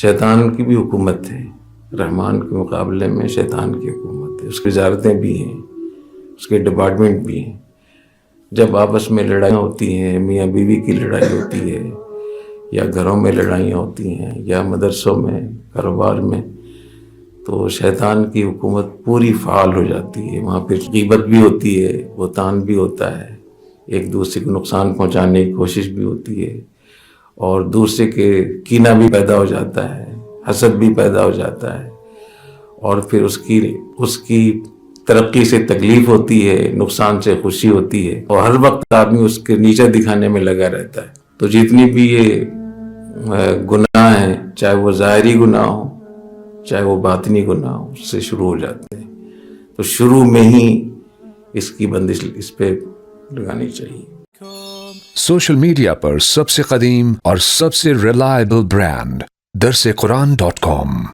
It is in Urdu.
شیطان کی بھی حکومت ہے، رحمان کے مقابلے میں شیطان کی حکومت ہے، اس کی وزارتیں بھی ہیں، اس کے ڈپارٹمنٹ بھی ہیں۔ جب آپس میں لڑائیاں ہوتی ہیں، میاں بیوی کی لڑائی ہوتی ہے، یا گھروں میں لڑائیاں ہوتی ہیں، یا مدرسوں میں، کاروبار میں، تو شیطان کی حکومت پوری فعال ہو جاتی ہے۔ وہاں پھر غیبت بھی ہوتی ہے، بہتان بھی ہوتا ہے، ایک دوسرے کو نقصان پہنچانے کی کوشش بھی ہوتی ہے، اور دوسرے کے کینہ بھی پیدا ہو جاتا ہے، حسد بھی پیدا ہو جاتا ہے، اور پھر اس کی ترقی سے تکلیف ہوتی ہے، نقصان سے خوشی ہوتی ہے، اور ہر وقت آدمی اس کے نیچے دکھانے میں لگا رہتا ہے۔ تو جتنی بھی یہ گناہ ہیں، چاہے وہ ظاہری گناہ ہو چاہے وہ باطنی گناہ ہو، اس سے شروع ہو جاتے ہیں۔ تو شروع میں ہی اس کی بندش اس پہ لگانی چاہیے۔ سوشل میڈیا پر سب سے قدیم اور سب سے ریلائبل برانڈ درسقرآن.com